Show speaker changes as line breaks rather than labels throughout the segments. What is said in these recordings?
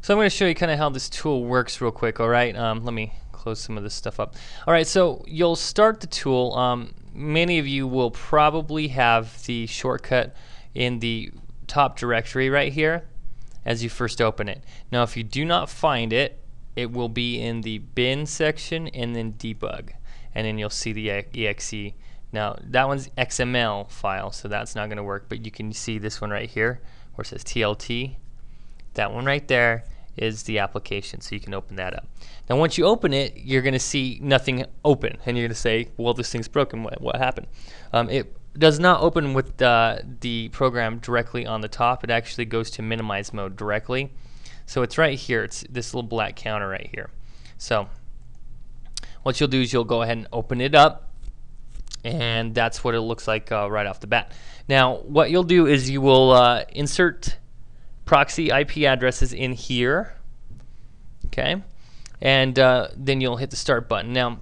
So I'm going to show you kind of how this tool works real quick, all right? Let me close some of this stuff up. All right, so you'll start the tool. Many of you will probably have the shortcut in the top directory right here as you first open it. Now if you do not find it, it will be in the bin section and then debug, and then you'll see the exe. Now that one's XML file, so that's not going to work, but you can see this one right here where it says TLT. That one right there is the application, so you can open that up. Now once you open it, you're going to see nothing open, and you're going to say, well, this thing's broken, what happened? It does not open with the program directly on the top. It actually goes to minimize mode directly. So it's right here, it's this little black counter right here. So what you'll do is you'll go ahead and open it up, and that's what it looks like right off the bat. Now what you'll do is you will insert proxy IP addresses in here, okay, and then you'll hit the start button. Now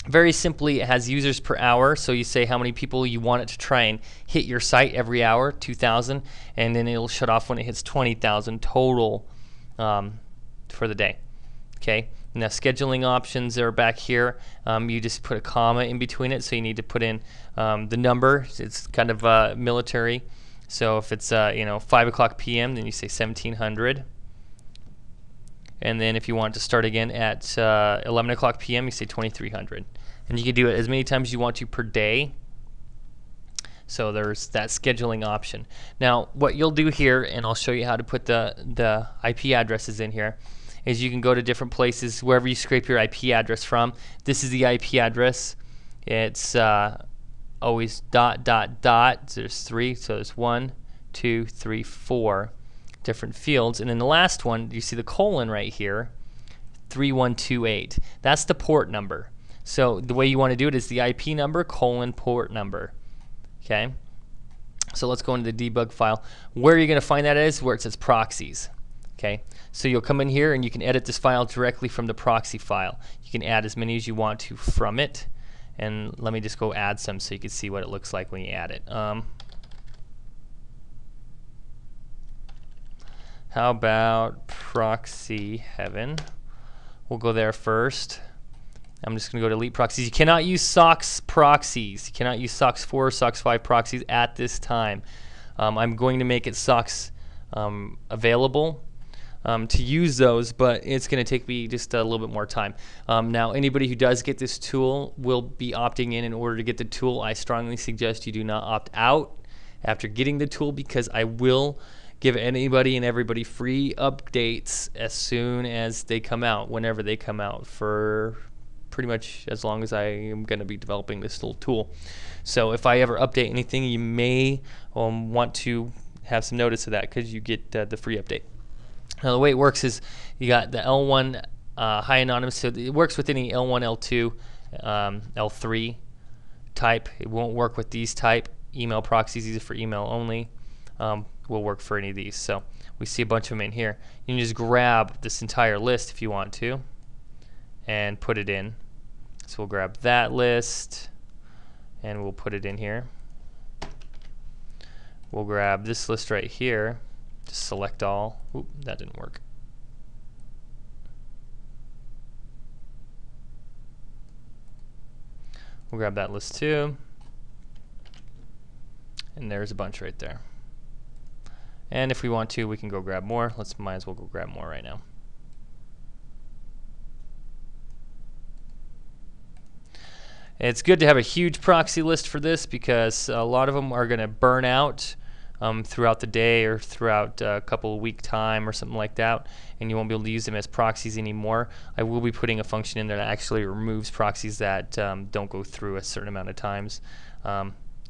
very simply, it has users per hour, so you say how many people you want it to try and hit your site every hour, 2,000, and then it'll shut off when it hits 20,000 total for the day. Okay. Now scheduling options are back here. You just put a comma in between it, so you need to put in the number. It's kind of military. So if it's 5 o'clock p.m., then you say 1700. And then if you want to start again at 11 o'clock p.m., you say 2300. And you can do it as many times as you want to per day. So there's that scheduling option. Now what you'll do here, and I'll show you how to put the IP addresses in here, is you can go to different places wherever you scrape your IP address from. This is the IP address. It's always ... There's 3, so there's 1, 2, 3, 4 different fields, and then the last one, you see the colon right here, 3128. That's the port number. So the way you want to do it is the IP number colon port number. Okay. So let's go into the debug file. Where you're going to find that is where it says proxies. Okay. So you'll come in here and you can edit this file directly from the proxy file. You can add as many as you want to from it. And let me just go add some so you can see what it looks like when you add it. How about proxy heaven? We'll go there first. I'm just going to go to delete proxies. You cannot use SOCKS proxies. You cannot use SOCKS 4 or SOCKS 5 proxies at this time. I'm going to make it SOCKS available to use those, but it's going to take me just a little bit more time. Now anybody who does get this tool will be opting in order to get the tool. I strongly suggest you do not opt out after getting the tool, because I will give anybody and everybody free updates as soon as they come out, whenever they come out, for pretty much as long as I am going to be developing this little tool. So if I ever update anything, you may want to have some notice of that, because you get the free update. Now the way it works is you got the L1 high anonymous, so it works with any L1, L2, L3 type. It won't work with these type email proxies. These are for email only. Will work for any of these. So we see a bunch of them in here. You can just grab this entire list if you want to and put it in. So we'll grab that list and we'll put it in here. We'll grab this list right here, just select all. Oop, that didn't work. We'll grab that list too, and there's a bunch right there. And if we want to, we can go grab more. Might as well go grab more right now. It's good to have a huge proxy list for this, because a lot of them are going to burn out throughout the day or throughout a couple of week time or something like that, and you won't be able to use them as proxies anymore. I will be putting a function in there that actually removes proxies that don't go through a certain amount of times.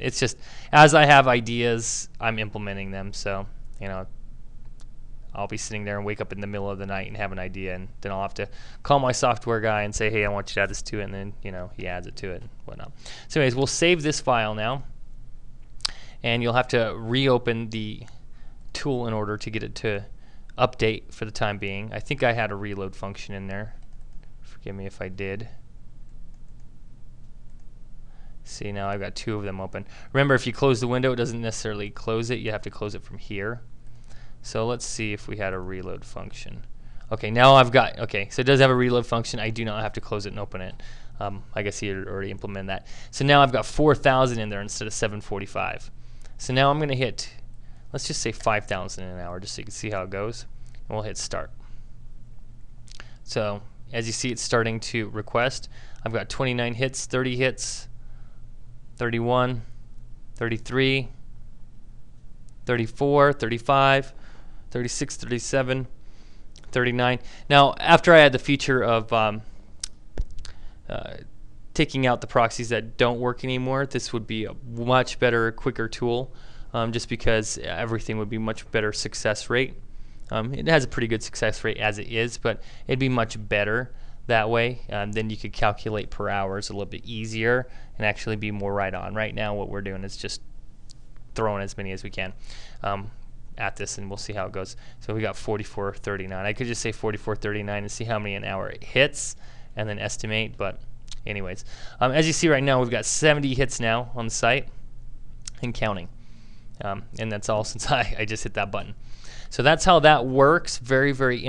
It's just, as I have ideas, I'm implementing them. So I'll be sitting there and wake up in the middle of the night and have an idea, and then I'll have to call my software guy and say, hey, I want you to add this to it, and then he adds it to it and whatnot. So anyways, we'll save this file now, and you'll have to reopen the tool in order to get it to update for the time being. I think I had a reload function in there. Forgive me if I did. See, now I've got 2 of them open. Remember, if you close the window, it doesn't necessarily close it. You have to close it from here. So let's see if we had a reload function. Okay, now I've got, okay, so it does have a reload function. I do not have to close it and open it. I guess he had already implemented that. So now I've got 4,000 in there instead of 745. So now I'm going to hit, let's just say 5,000 an hour just so you can see how it goes. And we'll hit start. So as you see, it's starting to request. I've got 29 hits, 30 hits, 31, 33, 34, 35, 36, 37, 39. Now, after I had the feature of taking out the proxies that don't work anymore, this would be a much better, quicker tool, just because everything would be much better success rate. It has a pretty good success rate as it is, but it'd be much better that way. Then you could calculate per hours a little bit easier and actually be more right on. Right now what we're doing is just throwing as many as we can at this, and we'll see how it goes. So we got 44.39. I could just say 44.39 and see how many an hour it hits and then estimate, but anyways. As you see right now, we've got 70 hits now on the site and counting. And that's all since I just hit that button. So that's how that works. Very, very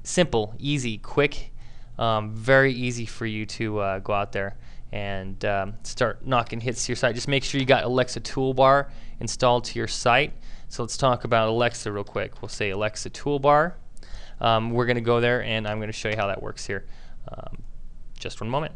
simple, easy, quick, very easy for you to go out there and start knocking hits to your site. Just make sure you got Alexa Toolbar installed to your site. So let's talk about Alexa real quick. We'll say Alexa Toolbar. We're going to go there and I'm going to show you how that works here. Just one moment.